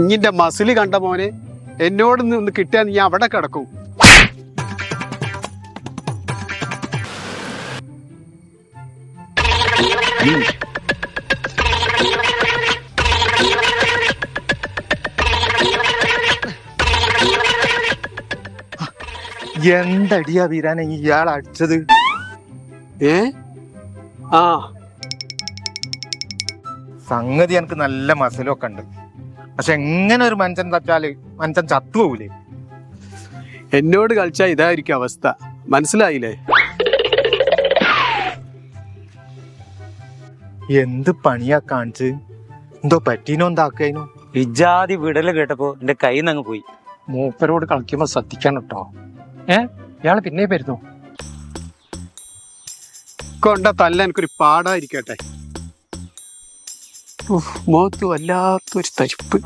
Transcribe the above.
ഇഞ്ഞിന്റെ muscle കണ്ട മോനെ എന്നോട് ഒന്ന് കിട്ടിയാൽ നീ അവിടെ കിടക്കും. എന്തടിയാ വീരാനെ ഇയാൾ അടിച്ചത്? ആ സംഗതി എനിക്ക് നല്ല മസിലൊക്കെ ഉണ്ട്. പക്ഷെ എങ്ങനെ ഒരു മനുഷ്യൻ തച്ചാല് മനുഷ്യൻ ചത്തുപോകൂലേ? എന്നോട് കളിച്ചാ ഇതായിരിക്കും അവസ്ഥ, മനസ്സിലായില്ലേ? എന്ത് പണിയാ കാണിച്ച്? എന്തോ പറ്റീനോ എന്താക്കാനോ? ഇജാതി വിടല് കേട്ടപ്പോ എന്റെ കയ്യിൽ നിന്ന് അങ്ങ് പോയി. മൂപ്പരോട് കളിക്കുമ്പോ ശ്രദ്ധിക്കണം കേട്ടോ. ഇയാള് പിന്നെ വരുന്നു. കൊണ്ട തല്ല എനിക്കൊരു പാടായിരിക്കട്ടെ. മുഖത്ത് വല്ലാത്തൊരു തരിപ്പ്.